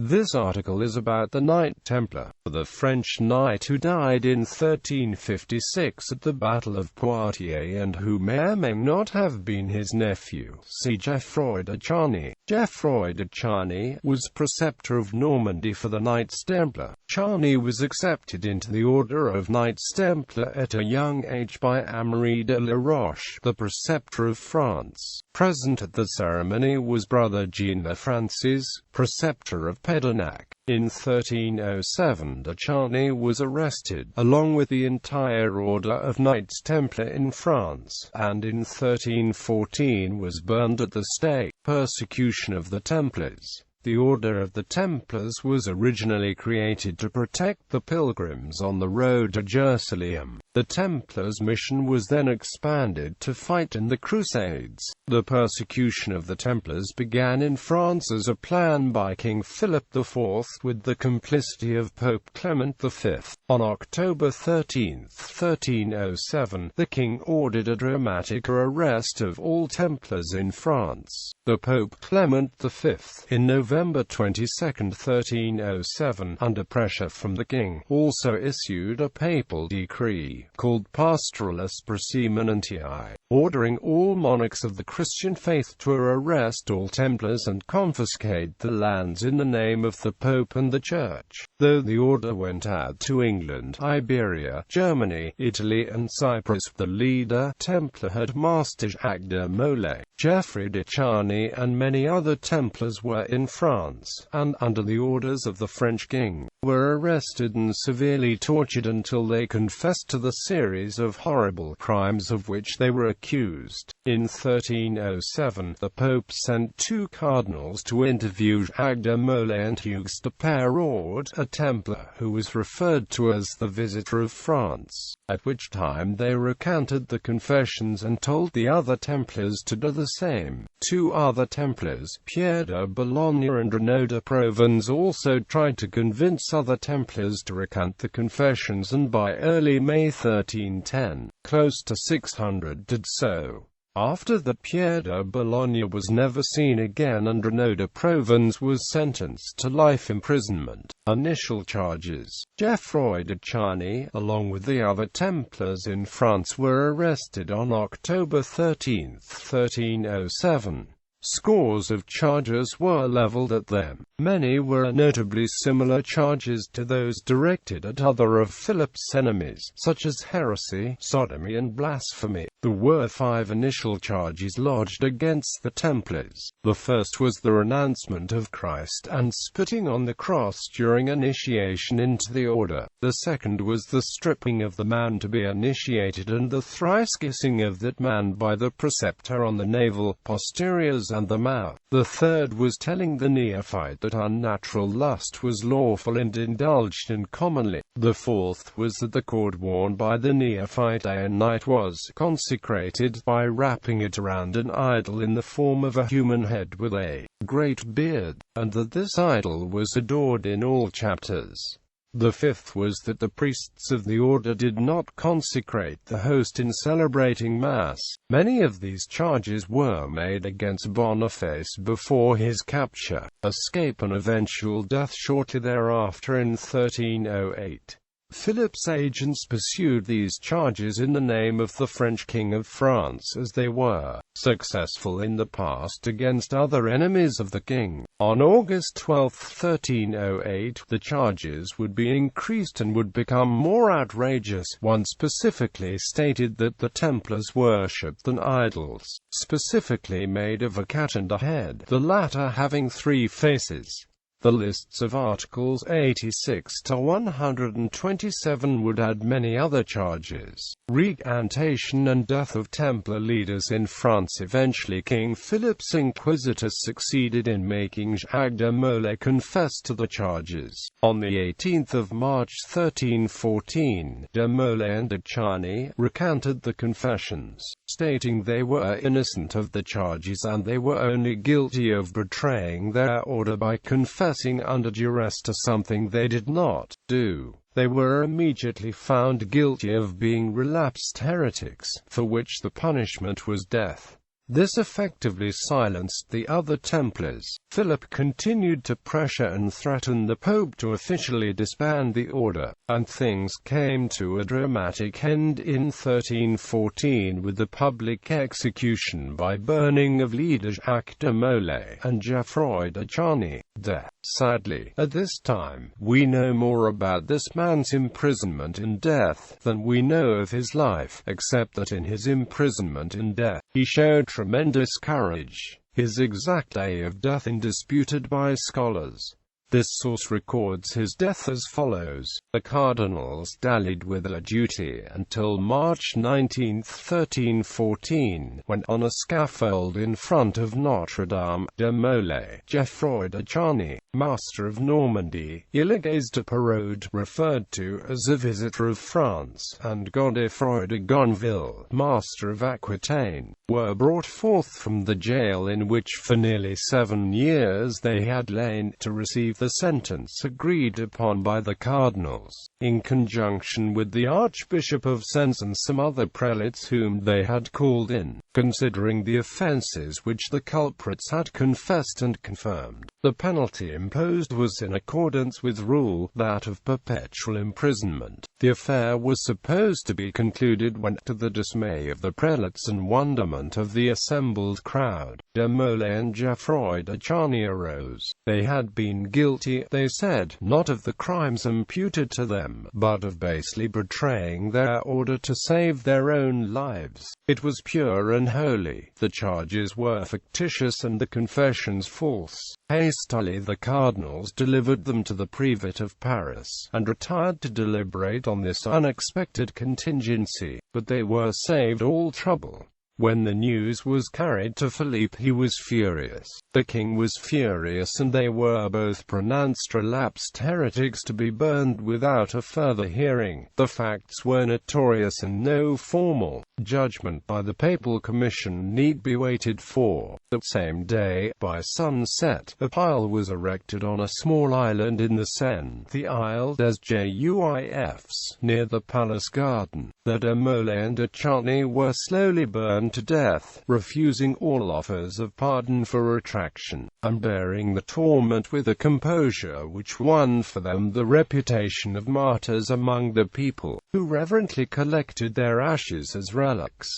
This article is about the Knight Templar, the French knight who died in 1356 at the Battle of Poitiers and who may or may not have been his nephew. See Geoffroi de Charney. Geoffroi de Charney was Preceptor of Normandy for the Knights Templar. Charney was accepted into the Order of Knights Templar at a young age by Amaury de la Roche, the Preceptor of France.Present at the ceremony was brother Jean le Franceys, Preceptor of Pédenac. In 1307 de Charney was arrested, along with the entire Order of Knights Templar in France, and in 1314 was burned at the stake. Persecution of the Templars. The Order of the Templars was originally created to protect the pilgrims on the road to Jerusalem. The Templars' mission was then expanded to fight in the Crusades. The persecution of the Templars began in France as a plan by King Philip IV with the complicity of Pope Clement V. On October 13, 1307, the king ordered a dramatic arrest of all Templars in France. The Pope Clement V, in November 22, 1307, under pressure from the king, also issued a papal decree, called Pastoralis Praeseminentii, ordering all monarchs of the Christian faith to arrest all Templars and confiscate the lands in the name of the Pope and the Church. Though the order went out to England, Iberia, Germany, Italy and Cyprus, the leader, Templar headmaster Jacques de Molay, Geoffroi de Charney and many other Templars were in France, and, under the orders of the French king, were arrested and severely tortured until they confessed to the series of horrible crimes of which they were accused. In 1307, the Pope sent two cardinals to interview Jacques de Molay and Hugues de Pérard, a Templar who was referred to as the Visitor of France, at which time they recounted the confessions and told the other Templars to do the same. Two other Templars, Pierre de Boulogne and Renaud de Provence, also tried to convince other Templars to recant the confessions, and by early May 1310, close to 600 did so. After that, Pierre de Boulogne was never seen again and Renaud de Provence was sentenced to life imprisonment. Initial charges. Geoffroi de Charney, along with the other Templars in France, were arrested on October 13, 1307. Scores of charges were leveled at them. Many were notably similar charges to those directed at other of Philip's enemies, such as heresy, sodomy and blasphemy. There were 5 initial charges lodged against the Templars. The first was the renouncement of Christ and spitting on the cross during initiation into the order. The second was the stripping of the man to be initiated and the thrice kissing of that man by the preceptor on the navel, posteriors and the mouth. The third was telling the neophyte that unnatural lust was lawful and indulged in commonly. The fourth was that the cord worn by the neophyte day and night was consecrated by wrapping it around an idol in the form of a human head with a great beard, and that this idol was adored in all chapters. The fifth was that the priests of the order did not consecrate the host in celebrating Mass. Many of these charges were made against Boniface before his capture, escape and eventual death shortly thereafter in 1308. Philip's agents pursued these charges in the name of the French King of France, as they were successful in the past against other enemies of the king. On August 12, 1308, the charges would be increased and would become more outrageous. One specifically stated that the Templars worshipped an idols, specifically made of a cat and a head, the latter having 3 faces. The lists of Articles 86 to 127 would add many other charges. Recantation and death of Templar leaders in France. Eventually King Philip's inquisitors succeeded in making Jacques de Molay confess to the charges. On the 18th of March 1314, de Molay and de Charney recanted the confessions, stating they were innocent of the charges and they were only guilty of betraying their order by confessing under duress to something they did not do. They were immediately found guilty of being relapsed heretics, for which the punishment was death. This effectively silenced the other Templars. Philip continued to pressure and threaten the Pope to officially disband the order, and things came to a dramatic end in 1314 with the public execution by burning of leaders Jacques de Molay and Geoffroi de Charney. Sadly, at this time, we know more about this man's imprisonment and death than we know of his life, except that in his imprisonment and death, he showed tremendous courage. His exact day of death indisputed by scholars. This source records his death as follows: the cardinals dallied with their duty until March 19, 1314, when on a scaffold in front of Notre-Dame de Molay, Geoffroi de Charney, master of Normandy, Illegais de Parode, referred to as a visitor of France, and Godefroy de Gonville, master of Aquitaine, were brought forth from the jail in which for nearly 7 years they had lain, to receive the sentence agreed upon by the cardinals, in conjunction with the Archbishop of Sens and some other prelates whom they had called in, considering the offences which the culprits had confessed and confirmed. The penalty imposed was in accordance with rule, that of perpetual imprisonment. The affair was supposed to be concluded when, to the dismay of the prelates and wonderment of the assembled crowd, de Molay and Geoffroi de Charney arose. They had been guilty, they said, not of the crimes imputed to them, but of basely betraying their order to save their own lives. It was pure and holy. The charges were fictitious and the confessions false. Hastily the cardinals delivered them to the prefect of Paris, and retired to deliberate on this unexpected contingency, but they were saved all trouble. When the news was carried to Philippe, he was furious. The king was furious, and they were both pronounced relapsed heretics to be burned without a further hearing. The facts were notorious, and no formal judgment by the papal commission need be waited for. The same day, by sunset, a pile was erected on a small island in the Seine, the Isle des Juifs, near the palace garden. The de Molay and de Charney were slowly burned to death, refusing all offers of pardon for retraction, and bearing the torment with a composure which won for them the reputation of martyrs among the people, who reverently collected their ashes as relics.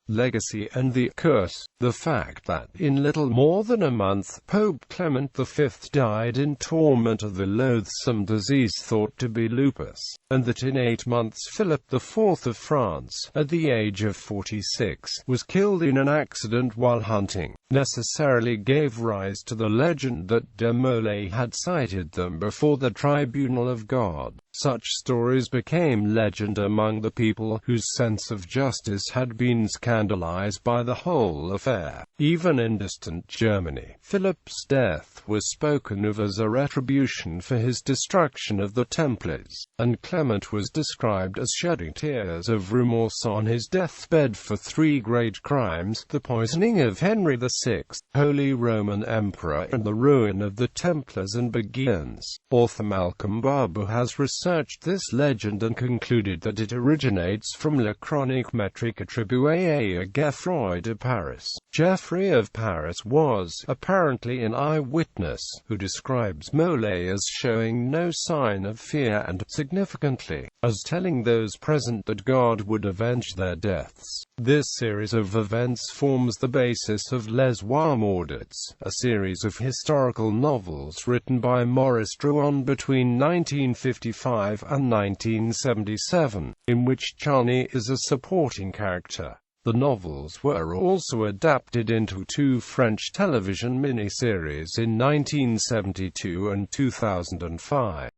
Legacy and the curse. The fact that, in little more than a month, Pope Clement V died in torment of the loathsome disease thought to be lupus, and that in 8 months Philip IV of France, at the age of 46, was killed in an accident while hunting, necessarily gave rise to the legend that de Molay had cited them before the tribunal of God. Such stories became legend among the people, whose sense of justice had been scandalized by the whole affair. Even in distant Germany, Philip's death was spoken of as a retribution for his destruction of the Templars, and Clement was described as shedding tears of remorse on his deathbed for 3 great crimes: the poisoning of Henry VI, Holy Roman Emperor, and the ruin of the Templars and Beguines. Author Malcolm Barbour has researched this legend and concluded that it originates from La Chronique métrique attribuée à Geoffroi de Paris. Geoffrey of Paris was, apparently, an eyewitness, who describes Molay as showing no sign of fear and, significantly, as telling those present that God would avenge their deaths. This series of events forms the basis of Les Warmaudits, a series of historical novels written by Maurice Drouin between 1955 and 1977, in which Charney is a supporting character. The novels were also adapted into 2 French television miniseries in 1972 and 2005.